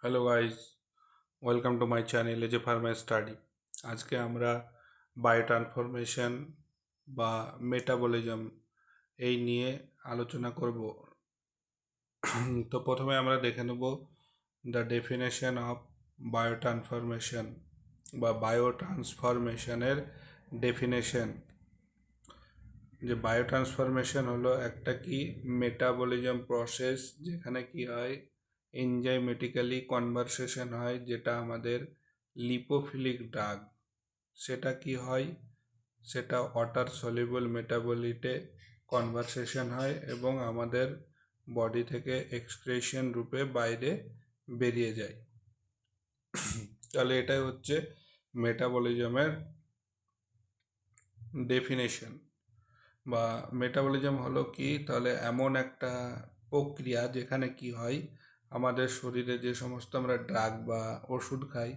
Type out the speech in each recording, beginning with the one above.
Hello guys, welcome to my channel AJ pharma study. আজকে আমরা biotransformation বা metabolism এই নিয়ে আলোচনা করব। তো প্রথমে আমরা দেখে নেব দ্য ডেফিনেশন অফ বায়োট্রান্সফরমেশন বা বায়োট্রান্সফরমেশনের ডেফিনেশন। যে বায়োট্রান্সফরমেশন হলো একটা কি মেটাবলিজম প্রসেস, যেখানে কি হয় এনজাইমেটিক্যালি কনভারসেশন হয়, যেটা আমাদের লিপোফিলিক ড্রাগ সেটা কি হয়, সেটা ওয়াটার সলিউবল মেটাবলিটে কনভারসেশন হয় এবং আমাদের বডি থেকে এক্সক্রেশন রূপে বাইরে বেরিয়ে যায়। তাহলে এটাই হচ্ছে মেটাবলিজমের ডেফিনেশন। বা মেটাবলিজম হলো কি, তাহলে এমন একটা প্রক্রিয়া যেখানে কি হয় আমাদের শরীরে যে সমস্ত আমরা ড্রাগ বা ওষুধ খাই,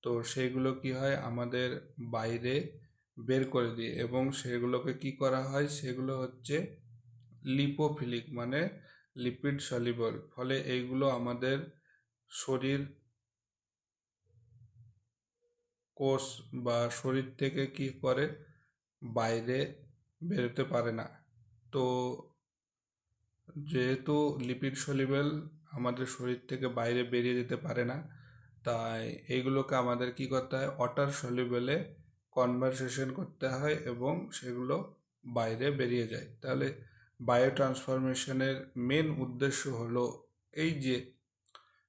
তো সেগুলো কি হয় আমাদের বাইরে বের করে দিয়ে এবং সেগুলোকে কি করা হয়, সেগুলো হচ্ছে লিপোফিলিক মানে লিপিড সলিবল। ফলে এইগুলো আমাদের শরীর কোষ বা শরীর থেকে কি করে বাইরে বেরোতে পারে না। তো যেহেতু লিপিড সলিউবল আমাদের শরীর থেকে বাইরে বেরিয়ে যেতে পারে না, তাই এইগুলোকে আমাদের কি করতে হয়, ওয়াটার সলিউবলে কনভারসেশন করতে হয় এবং সেগুলো বাইরে বেরিয়ে যায়। তাহলে বায়ো ট্রান্সফরমেশনের মেন উদ্দেশ্য হলো এই যে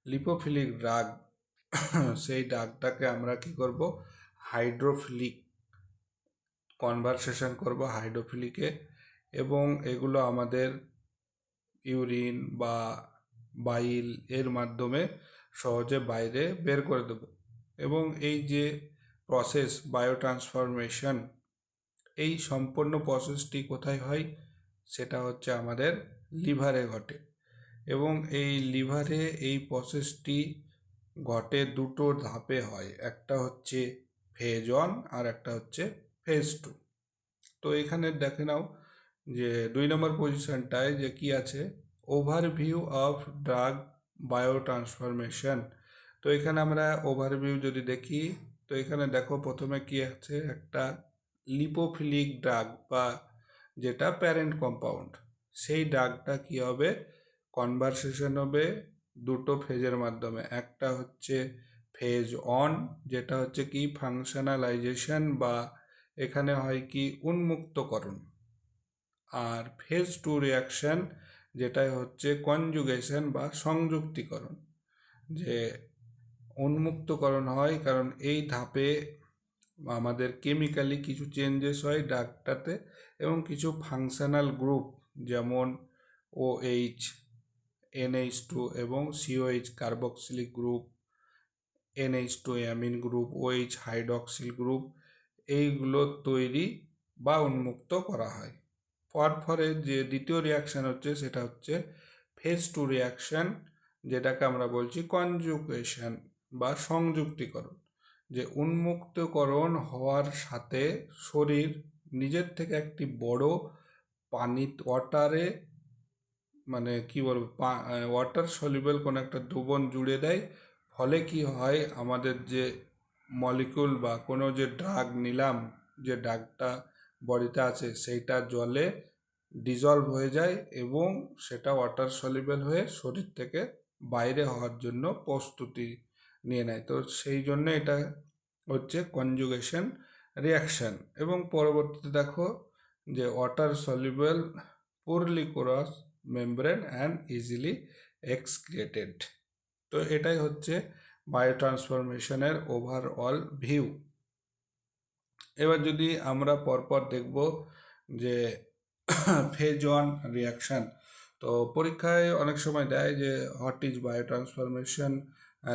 লিপোফিলিক ড্রাগ, সেই ড্রাগটাকে আমরা কি করব, হাইড্রোফিলিক কনভারসেশন করব হাইড্রোফিলিকে, এবং এগুলো আমাদের ইউরিন বা বাইল এর মাধ্যমে সহজে বাইরে বের করে দেব। এবং এই যে প্রসেস বায়োট্রান্সফরমেশন, এই সম্পূর্ণ প্রসেসটি কোথায় হয়, সেটা হচ্ছে আমাদের লিভারে ঘটে। এবং এই লিভারে এই প্রসেসটি ঘটে দুটো ধাপে হয়, একটা হচ্ছে ফেজ 1 আর একটা হচ্ছে ফেজ 2। তো এখানে দেখে নাও যে 2 নম্বর পজিশনটায় যে কি আছে, ওভারভিউ অফ ড্রাগ বায়োট্রান্সফরমেশন। তো এখানে আমরা ওভারভিউ যদি দেখি, তো এখানে দেখো প্রথমে কি আছে, একটা লিপোফিলিক ড্রাগ বা যেটা প্যারেন্ট কম্পাউন্ড, সেই ড্রাগটা কি হবে, কনভারসেশন হবে দুটো ফেজের মাধ্যমে। একটা হচ্ছে ফেজ 1, যেটা হচ্ছে কি ফাংশনালাইজেশন বা এখানে হয় কি উন্মুক্তকরণ। আর ফেজ 2 রিয়াকশন, যেটাই হচ্ছে কনজুগেশন বা সংযুক্তিকরণ। যে উন্মুক্তকরণ হয় কারণ এই ধাপে আমাদের কেমিক্যালি কিছু চেঞ্জেস হয় ড্রাগটাতে এবং কিছু ফাংশনাল গ্রুপ যেমন OH, NH2 এবং COH carboxylic group, NH2 amine group, OH hydroxyl group, এইগুলো তৈরি বা উন্মুক্ত করা হয়। পরে যে দ্বিতীয় রিয়াকশান হচ্ছে সেটা হচ্ছে ফেজ 2 রিয়াকশান, যেটাকে আমরা বলছি কনজুগেশন বা সংযুক্তিকরণ। যে উন্মুক্তকরণ হওয়ার সাথে শরীর নিজের থেকে একটি বড় পানি ওয়াটারে, মানে কি বলবো, ওয়াটার সলিউবল কোনো একটা দ্রবণ জুড়ে দেয়। ফলে কি হয়, আমাদের যে মলিকুল বা কোনো যে ড্রাগ নিলাম, যে ড্রাগটা বডিতে আছে, সেইটা জলে ডিজলভ হয়ে যায় এবং সেটা ওয়াটার সলিউবল হয়ে শরীর থেকে বাইরে হওয়ার জন্য প্রস্তুতি নিয়ে নেয়। তো সেই জন্য এটা হচ্ছে কনজুগেশন রিয়াকশন। এবং পরবর্তীতে দেখো যে water soluble purely cross membrane and easily excreted. তো এটাই হচ্ছে বায়োট্রান্সফরমেশনের ওভারঅল ভিউ। এবার যদি আমরা পরপর দেখব যে ফেজ 1 রিয়াকশান, তো পরীক্ষায় অনেক সময় দেয় যে what is biotransformation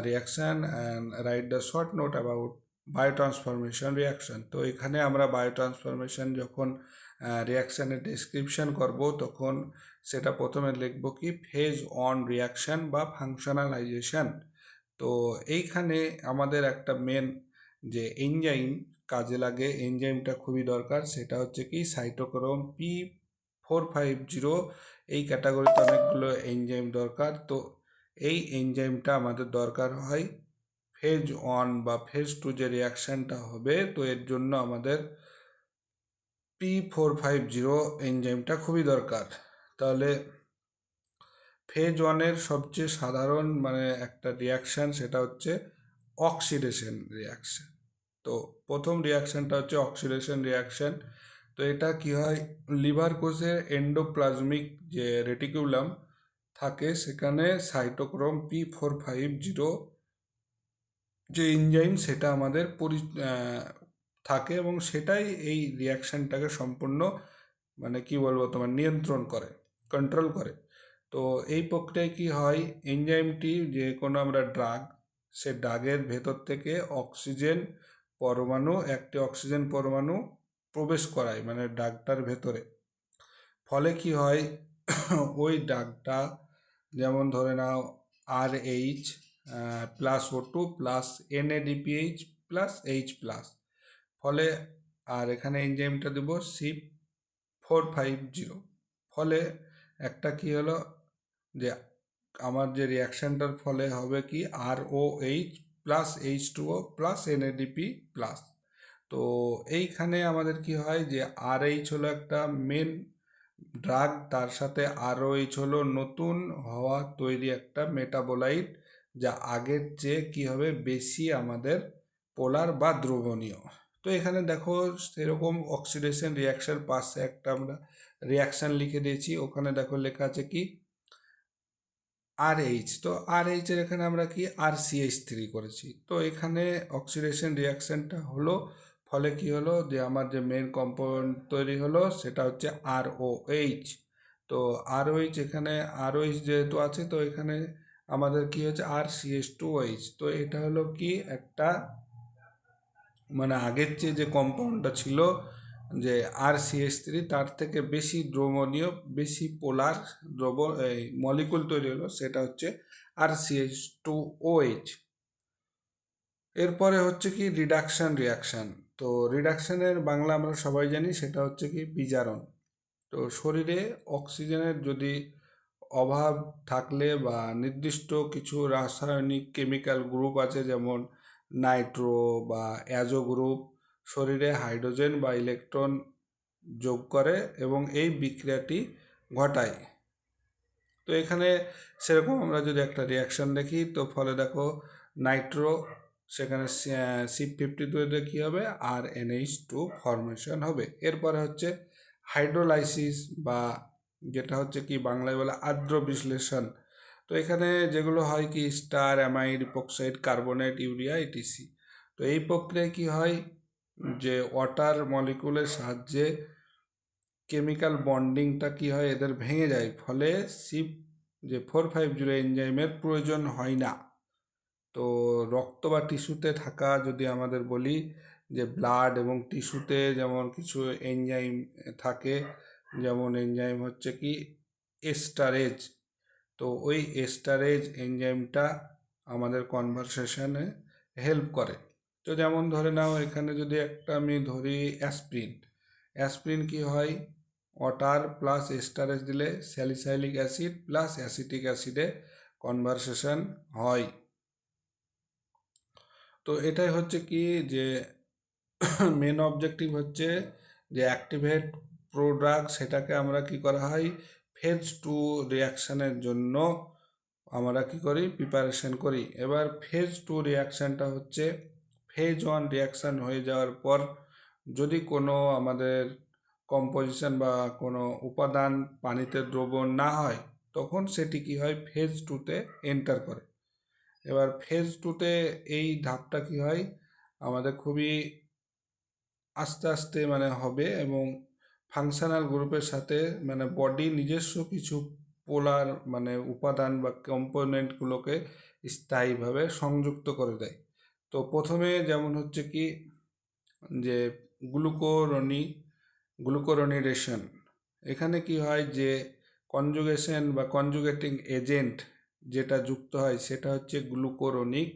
reaction and write the short note about biotransformation reaction. তো এখানে আমরা বায়োট্রান্সফরমেশন যখন রিয়াকশানের ডেসক্রিপশন করব, তখন সেটা প্রথমে লিখব কি ফেজ 1 রিয়াকশান বা ফাংশনালাইজেশন। তো এইখানে আমাদের একটা মেন যে এনজাইম কাজে লাগে, এনজাইমটা খুবই দরকার, সেটা হচ্ছে কি সাইটোক্রোম P450 এই ক্যাটাগরিতে অনেকগুলো এনজাইম দরকার। তো এই এনজাইমটা আমাদের দরকার হয় ফেজ 1 বা ফেজ 2 যে রিয়াকশানটা হবে, তো এর জন্য আমাদের P450 এনজাইমটা খুবই দরকার। তাহলে ফেজ 1-এর সবচেয়ে সাধারণ একটা রিয়াকশান, সেটা হচ্ছে অক্সিডেশন রিয়াকশান। তো প্রথম রিয়াকশানটা হচ্ছে অক্সিডেশন রিয়াকশান। তো এটা কি হয়, লিভার কোষের এন্ডোপ্লাজমিক যে রেটিকুলাম থাকে সেখানে সাইটোক্রোম P450 যে এনজাইম সেটা আমাদের থাকে, এবং সেটাই এই রিয়াকশানটাকে সম্পূর্ণ কি বলবো তোমার নিয়ন্ত্রণ করে, কন্ট্রোল করে। তো এই প্রক্রিয়ায় কি হয়, এনজাইমটি যে কোনো আমরা ড্রাগ, সে ড্রাগের ভেতর থেকে একটি অক্সিজেন পরমাণু প্রবেশ করায় ড্রাগটার ভেতরে। ফলে কি হয়, ওই ড্রাগটা যেমন ধরে নাও RH plus O2 plus NADPH plus H+, ফলে আর এখানে এনজাইমটা দেব C450। ফলে একটা কি হলো, যে আমার যে রিয়াকশানটার ফলে হবে কি ROH plus H2O plus NADP plus. তো এইখানে আমাদের কি হয়, যে RH হলো একটা মেন ড্রাগ, তার সাথে ROH হলো নতুন হওয়া তৈরি একটা মেটাবোলাইট, যা আগের চেয়ে কি হবে বেশি আমাদের পোলার বা দ্রবণীয়। তো এখানে দেখো সেরকম অক্সিডেশন রিয়াকশন পাশে একটা আমরা রিয়াকশান লিখে দিয়েছি, ওখানে দেখো লেখা আছে কি RH। তো RH এর এখানে আমরা কি RCH3 করেছি। তো এখানে অক্সিডেশন রিয়াকশানটা হলো, ফলে কি হলো, যে আমার যে মেন কম্পাউন্ড তৈরি হলো সেটা হচ্ছে ROH। তো ROH, এখানে ROH যেহেতু আছে, তো এখানে আমাদের কি হচ্ছে RCH2OH। তো এটা হলো কি একটা আগের চেয়ে যে কম্পাউন্ডটা ছিল যে RCH3, তার থেকে বেশি দ্রবণীয়, বেশি পোলার মলিকুল তৈরি হলো, সেটা হচ্ছে RCH2OH। এরপরে হচ্ছে কি রিডাকশান রিয়াকশান। তো রিডাকশানের বাংলা আমরা সবাই জানি, সেটা হচ্ছে কি বিজারণ। তো শরীরে অক্সিজেনের যদি অভাব থাকলে বা নির্দিষ্ট কিছু রাসায়নিক কেমিক্যাল গ্রুপ আছে, যেমন নাইট্রো বা অ্যাজো গ্রুপ, শরীরে হাইড্রোজেন বা ইলেকট্রন যোগ করে এবং এই বিক্রিয়াটি ঘটায়। তো এখানে সেরকম আমরা যদি একটা রিয়াকশান দেখি, তো ফলে দেখো নাইট্রো, সেখানে C52 কী হবে RNH2 ফরমেশন হবে। এরপরে হচ্ছে হাইড্রোলাইসিস, বা যেটা হচ্ছে কি বাংলায় বলে আর্দ্র বিশ্লেষণ। তো এখানে যেগুলো হয় কি ester, amide, epoxide, carbonate, urea, etc. তো এই প্রক্রিয়ায় কি হয়, যে ওয়াটার মলিকুলের সাহায্যে কেমিক্যাল বন্ডিংটা কি হয়, এদের ভেঙে যায়, ফলে যে 450 এনজাইমের প্রয়োজন হয় না। তো রক্ত বা টিস্যুতে থাকা, যদি আমাদের বলি যে ব্লাড এবং টিস্যুতে যেমন কিছু এনজাইম থাকে, যেমন এনজাইম হচ্ছে কি এস্টারেজ। তো ওই এস্টারেজ এনজাইমটা আমাদের কনভারসেশনে হেল্প করে। তো যেমন ধরে নাও এখানে যদি একটা আমি ধরি অ্যাসপ্রিন কি হয়, ওয়াটার প্লাস এস্টারেজ দিলে স্যালিসাইলিক অ্যাসিড প্লাস অ্যাসিটিক অ্যাসিডে কনভারসেশন হয়। তো এটাই হচ্ছে কি যে মেন অবজেক্টিভ হচ্ছে যে অ্যাক্টিভেট প্রোডাগ, সেটাকে আমরা কি করা হয় ফেজ 2 রিয়াকশানের জন্য আমরা কি করি প্রিপারেশন করি। এবার ফেজ 2 রিয়াকশানটা হচ্ছে ফেজ 1 রিয়াকশান হয়ে যাওয়ার পর যদি কোনো আমাদের কম্পোজিশন বা কোনো উপাদান পানিতে দ্রবণ না হয়, তখন সেটি কি হয় ফেজ 2-তে এন্টার করে। এবার ফেজ 2-তে এই ধাপটা কি হয় আমাদের খুবই আস্তে আস্তে হবে, এবং ফাংশনাল গ্রুপের সাথে বডি নিজস্ব কিছু পোলার উপাদান বা কম্পোনেন্টগুলোকে স্থায়ীভাবে সংযুক্ত করে দেয়। তো প্রথমে যেমন হচ্ছে কি যে গ্লুকোরনিরেশন, এখানে কি হয় যে কনজুগেশন বা কনজুগেটিং এজেন্ট যেটা যুক্ত হয় সেটা হচ্ছে গ্লুকোরনিক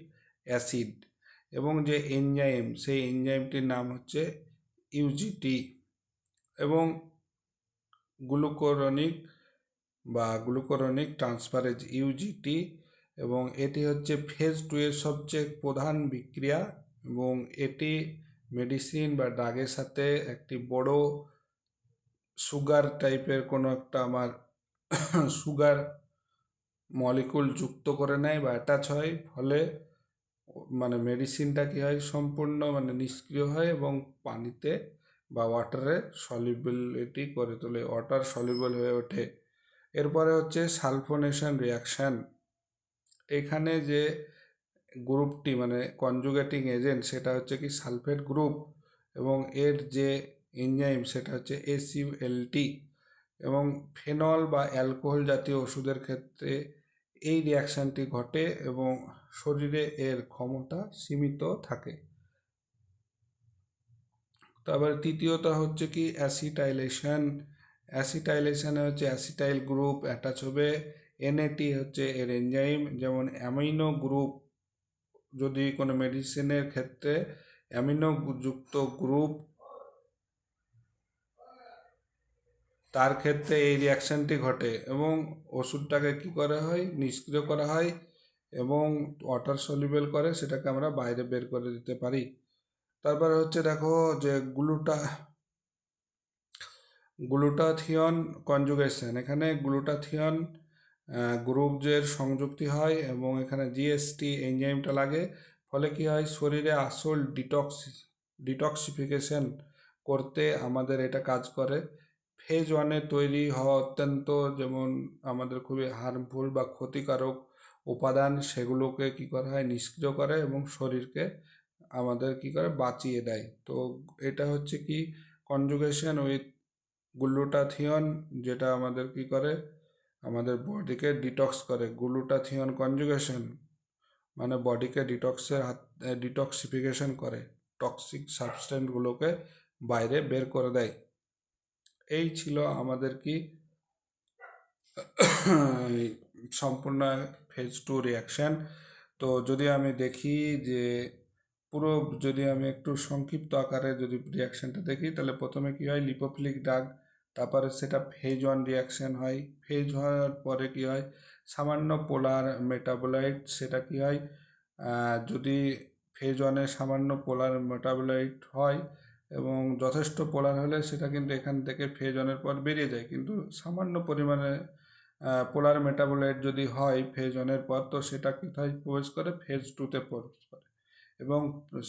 অ্যাসিড, এবং যে এনজাইম সেই এনজাইমটির নাম হচ্ছে UGT। এবং গ্লুকোরনিক বা গ্লুকুরোনিক ট্রান্সফারেজ ইউজিটি, এবং এটি হচ্ছে ফেজ 2 এর সবচেয়ে প্রধান বিক্রিয়া, এবং এটি মেডিসিন বা ড্রাগের সাথে একটি বড় সুগার টাইপের কোনো একটা আমার সুগার মলিকুল যুক্ত করে নেয় বা অ্যাটাচ হয়, ফলে মানে মেডিসিনটা কী হয় সম্পূর্ণ মানে নিষ্ক্রিয় হয় এবং পানিতে বা ওয়াটারে সলিবিলিটি করে তোলে, ওয়াটার সলিবল হয়ে ওঠে। এরপরে হচ্ছে সালফোনেশন রিয়াকশান। এখানে যে গ্রুপটি মানে কনজুগেটিং এজেন্ট সেটা হচ্ছে কি সালফেট গ্রুপ, এবং এর যে এনজাইম সেটা হচ্ছে SULT, এবং ফেনল বা অ্যালকোহল জাতীয় ওষুধের ক্ষেত্রে এই রিয়াকশানটি ঘটে এবং শরীরে এর ক্ষমতা সীমিত থাকে। তারপরে তৃতীয়ত হচ্ছে কি অ্যাসিটাইলেশন। অ্যাসিটাইলেশনে হচ্ছে অ্যাসিটাইল গ্রুপ অ্যাটাচ হবে, NAT হচ্ছে এর এনজাইম, যেমন অ্যামিনো গ্রুপ, যদি কোনো মেডিসিনের ক্ষেত্রে অ্যামিনো যুক্ত গ্রুপ, তার ক্ষেত্রে এই রিয়াকশানটি ঘটে এবং ওষুধটাকে কি করা হয়, নিষ্ক্রিয় করা হয় এবং ওয়াটার সলিউবল করে সেটাকে আমরা বাইরে বের করে দিতে পারি। তারপরে হচ্ছে দেখো যে গ্লুটাথিয়ন কনজুগেশন। এখানে গ্লুটাথিয়ন গ্রুপ যে সংযুক্তি হয় এবং এখানে GST এনজাইমটা লাগে, ফলে কি হয় শরীরে আসল ডিটক্সিফিকেশন করতে আমাদের এটা কাজ করে। ফেজ 1-এ তৈরি হওয়া অত্যন্ত যেমন আমাদের খুবই হার্মফুল বা ক্ষতিকারক উপাদান, সেগুলোকে কি করা হয় নিষ্ক্রিয় করে এবং শরীরকে আমাদের কি করে বাঁচিয়ে দেয়। তো এটা হচ্ছে কি কনজুগেশন উইথ গ্লুটাথিয়ন, যেটা আমাদের কি করে আমাদের বডিকে ডিটক্স করে। গ্লুটাথিয়ন কনজুগেশন মানে বডিকে ডিটক্সিফিকেশন করে, টক্সিক সাবস্টেন্সগুলোকে বাইরে বের করে দেয়। এই ছিল আমাদের কি সম্পূর্ণ ফেজ 2 রিয়াকশান। তো যদি আমি দেখি যে পুরো, যদি আমি একটু সংক্ষিপ্ত আকারে যদি রিয়াকশানটা দেখি, তাহলে প্রথমে কি হয় লিপোফিলিক ড্রাগ, তারপরে সেটা ফেজ 1 রিয়াকশান হয়। ফেজ হওয়ার পরে কি হয় সামান্য পোলার মেটাবোলাইট, সেটা কি হয় যদি ফেজ 1-এ সামান্য পোলার মেটাবোলাইট হয় এবং যথেষ্ট পোলার হলে সেটা কিন্তু এখান থেকে ফেজ 1-এর পর বেরিয়ে যায়, কিন্তু সামান্য পরিমাণে পোলার মেটাবোলাইট যদি হয় ফেজ 1-এর পর, তো সেটা কোথায় প্রবেশ করে ফেজ 2-তে প্রবেশ করে এবং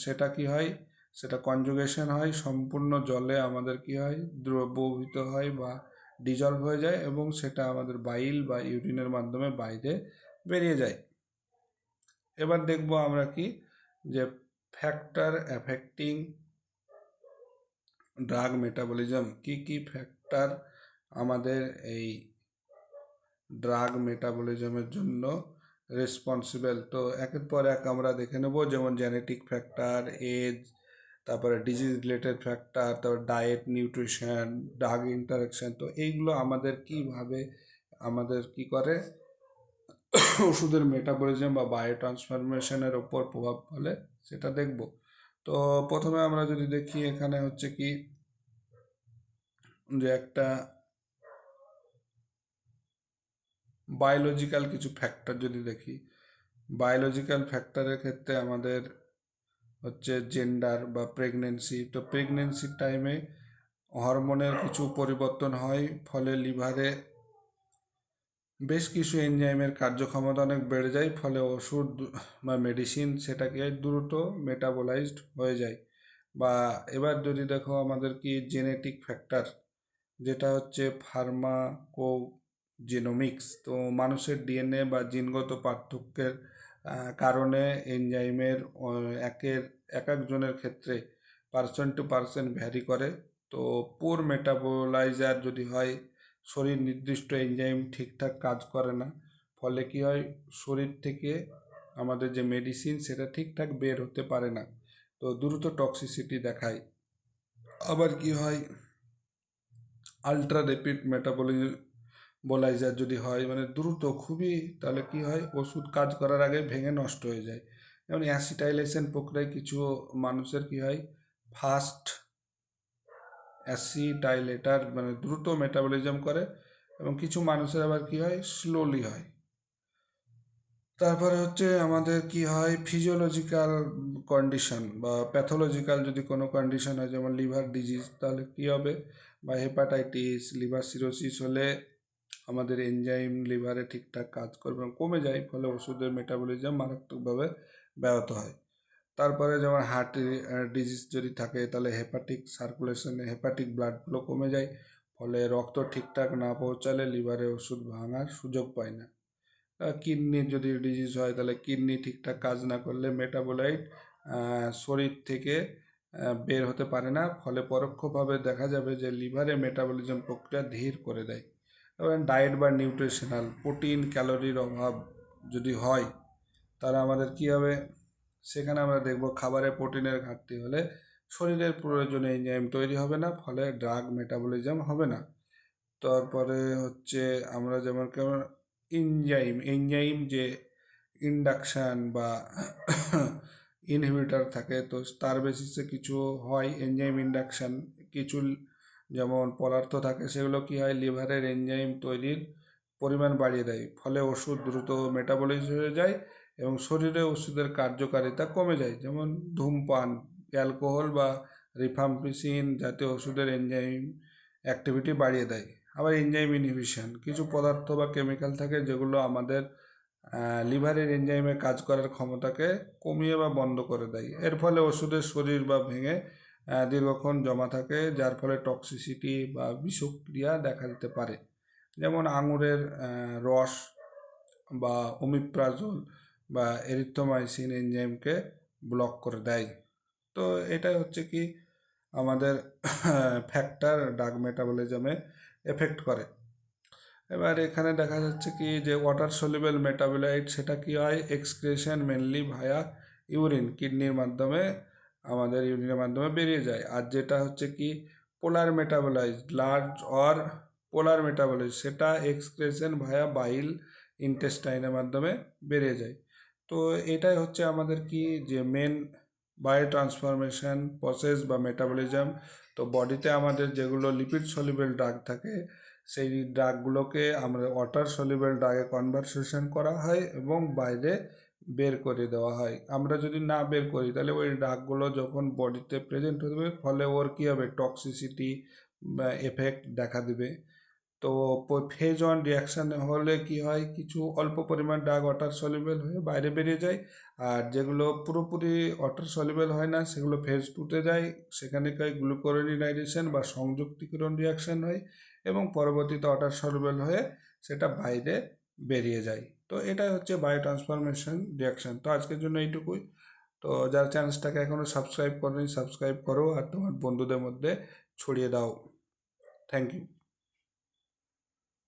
সেটা কি হয় সেটা কনজুগেশন হয় সম্পূর্ণ জলে, আমাদের কি হয় দ্রবীভূত হয় বা ডিজলভ হয়ে যায় এবং সেটা আমাদের বাইল বা ইউরিনের মাধ্যমে বাইরে বেরিয়ে যায়। এবার দেখব আমরা কি যে ফ্যাক্টর অ্যাফেক্টিং ড্রাগ মেটাবলিজম, কি কি ফ্যাক্টর আমাদের এই ড্রাগ মেটাবলিজমের জন্য রেসপন্সিবল। তো একের পর এক আমরা দেখে নেব, যেমন জেনেটিক ফ্যাক্টর, এজ, তারপরে ডিজিজ রিলেটেড ফ্যাক্টর, তারপর ডায়েট, নিউট্রিশন, ড্রাগ ইন্টারাকশন। তো এইগুলো আমাদের কিভাবে আমাদের কি করে ওষুধের মেটাবলিজম বা বায়ো ট্রান্সফরমেশনের ওপর প্রভাব ফেলে সেটা দেখব। তো প্রথমে আমরা যদি দেখি এখানে হচ্ছে কি যে একটা বায়োলজিক্যাল কিছু ফ্যাক্টর যদি দেখি, বায়োলজিক্যাল ফ্যাক্টরের ক্ষেত্রে আমাদের হচ্ছে জেন্ডার বা প্রেগনেন্সি। তো প্রেগনেন্সির টাইমে হরমোনের কিছু পরিবর্তন হয়, ফলে লিভারে বেশ কিছু এনজাইমের কার্যক্ষমতা অনেক বেড়ে যায়, ফলে ওষুধ বা মেডিসিন সেটাকে দ্রুত মেটাবোলাইজড হয়ে যায়। বা এবার যদি দেখো আমাদের কি জেনেটিক ফ্যাক্টর, যেটা হচ্ছে ফার্মাকোজেনোমিক্স। তো মানুষের ডিএনএ বা জিনগত পার্থক্যের কারণে এনজাইমের এক একজনের ক্ষেত্রে পার্সন টু পার্সন ভ্যারি করে। তো পুর মেটাবোলাইজার যদি হয়, শরীর নির্দিষ্ট এনজাইম ঠিকঠাক কাজ করে না, ফলে কি হয় শরীর থেকে আমাদের যে মেডিসিন সেটা ঠিকঠাক বের হতে পারে না, তো দ্রুত টক্সিসিটি দেখায়। আবার কি হয় আলট্রা র্যাপিড মেটাবলাইজার যদি হয় মানে দ্রুত খুবই, তাহলে কি হয় ওষুধ কাজ করার আগে ভেঙে নষ্ট হয়ে যায়। যেমন অ্যাসিটাইলেশন প্রক্রিয়ায় কিছু মানুষের কি হয় ফাস্ট অ্যাসিটাইলেটার মানে দ্রুত মেটাবলিজম করে এবং কিছু মানুষের আবার কি হয়, স্লোলি হয়। তারপরে হচ্ছে আমাদের কি হয়, ফিজিওলজিক্যাল কন্ডিশন বা প্যাথোলজিক্যাল যদি কোনো কন্ডিশন হয়, যেমন লিভার ডিজিজ, তাহলে কি হবে, বা হেপাটাইটিস, লিভার সিরোসিস হলে আমাদের এনজাইম লিভারে ঠিকঠাক কাজ করবে না, কমে যায়, ফলে ওষুধের মেটাবলিজম মারাত্মকভাবে ব্যাহত হয়। তারপরে যেমন হার্ট ডিজিজ যদি থাকে, তাহলে হেপাটিক সার্কুলেশনে হেপাটিক ব্লাড ফ্লো কমে যায়, ফলে রক্ত ঠিকঠাক না পৌঁছালে লিভারে ওষুধ ভাঙার সুযোগ পায় না। কিডনির যদি ডিজিজ হয়, তাহলে কিডনি ঠিকঠাক কাজ না করলে মেটাবোলাইট শরীর থেকে বের হতে পারে না, ফলে পরোক্ষভাবে দেখা যাবে যে লিভারে মেটাবলিজম প্রক্রিয়া ধীর করে দেয়। এবং ডায়েট বা নিউট্রিশনাল প্রোটিন ক্যালোরির অভাব যদি হয়, তাহলে আমাদের কি হবে, সেখানে আমরা দেখব খাবারে প্রোটিনের ঘাটতি হলে শরীরের প্রয়োজনীয় এনজাইম তৈরি হবে না, ফলে ড্রাগ মেটাবলিজম হবে না। তারপরে হচ্ছে আমরা যেমন কেমন এনজাইম যে ইন্ডাকশান বা ইনহিবিটর থাকে, তো তার বেসিসে কিছু হয় এনজাইম ইন্ডাকশান, কিছু যেমন পদার্থ থাকে সেগুলো কি হয়, লিভারের এনজাইম তৈরির পরিমাণ বাড়িয়ে দেয়, ফলে ওষুধ দ্রুত মেটাবলিজ হয়ে যায় এবং শরীরে ওষুধের কার্যকারিতা কমে যায়। যেমন ধূমপান, অ্যালকোহল বা রিফাম্পিসিন জাতীয় ওষুধের এনজাইম অ্যাক্টিভিটি বাড়িয়ে দেয়। আবার এনজাইম ইনহিবিশন, কিছু পদার্থ বা কেমিক্যাল থাকে যেগুলো আমাদের লিভারের এনজাইমে কাজ করার ক্ষমতাকে কমিয়ে বা বন্ধ করে দেয়। এর ফলে ওষুধের শরীর বা ভেঙে দীর্ঘক্ষণ জমা থাকে, যার ফলে টক্সিসিটি বা বিষক্রিয়া দেখা দিতে পারে। যেমন আঙুরের রস বা ওমিপ্রাজোল বা এরিথ্রোমাইসিন এনজাইমকে ব্লক করে দেয়। তো এটাই হচ্ছে কি আমাদের ফ্যাক্টর ড্রাগ মেটাবলিজমে এফেক্ট করে। এবার এখানে দেখা যাচ্ছে কি যে ওয়াটার সলিউবল মেটাবোলাইট, সেটা কি হয়, এক্সক্রিশন মেনলি ভায়া ইউরিন, কিডনির মাধ্যমে আমাদের ইউরিনের মাধ্যমে বেরিয়ে যায়। আর যেটা হচ্ছে কি পোলার metabolise, large or polar metabolise, সেটা এক্সক্রিশন ভায়া বাইল ইন্টেস্টাইনের মাধ্যমে বেরিয়ে যায়। তো এটাই হচ্ছে আমাদের কি যে মেন বায়ো ট্রান্সফরমেশন প্রসেস বা মেটাবলিজম। তো বডিতে আমাদের যেগুলো লিপিড সলিউবল ড্রাগ থাকে, সেই ড্রাগগুলোকে আমরা ওয়াটার সলিউবল ড্রাগে কনভার্সেশন করা হয় এবং বাইরে বের করে দেওয়া হয়। আমরা যদি না বের করি, তাহলে ওই ড্রাগগুলো যখন বডিতে প্রেজেন্ট হবে, ফলে ওর কী হবে, টক্সিসিটি বা এফেক্ট দেখা দেবে। তো ফেজ ওয়ান রিয়াকশান হলে কি হয়, কিছু অল্প পরিমাণ ড্রাগ ওয়াটার সলিউবল হয়ে বাইরে বেরিয়ে যায়, আর যেগুলো পুরোপুরি ওয়াটার সলিউবল হয় না সেগুলো ফেজ টুতে যায়, সেখানে গ্লুকোরিনাইজেশন বা সংযুক্তিকরণ রিয়াকশান হয় এবং পরবর্তীতে ওয়াটার সলিউবল হয়ে সেটা বাইরে বেরিয়ে যায়। তো এটাই হচ্ছে বায়ো ট্রান্সফরমেশন রিয়াকশান। তো আজকের জন্য এইটুকুই। তো যারা চ্যানেলটাকে এখনও সাবস্ক্রাইব করেনি, সাবস্ক্রাইব করো আর তোমার বন্ধুদের মধ্যে ছড়িয়ে দাও। Thank you.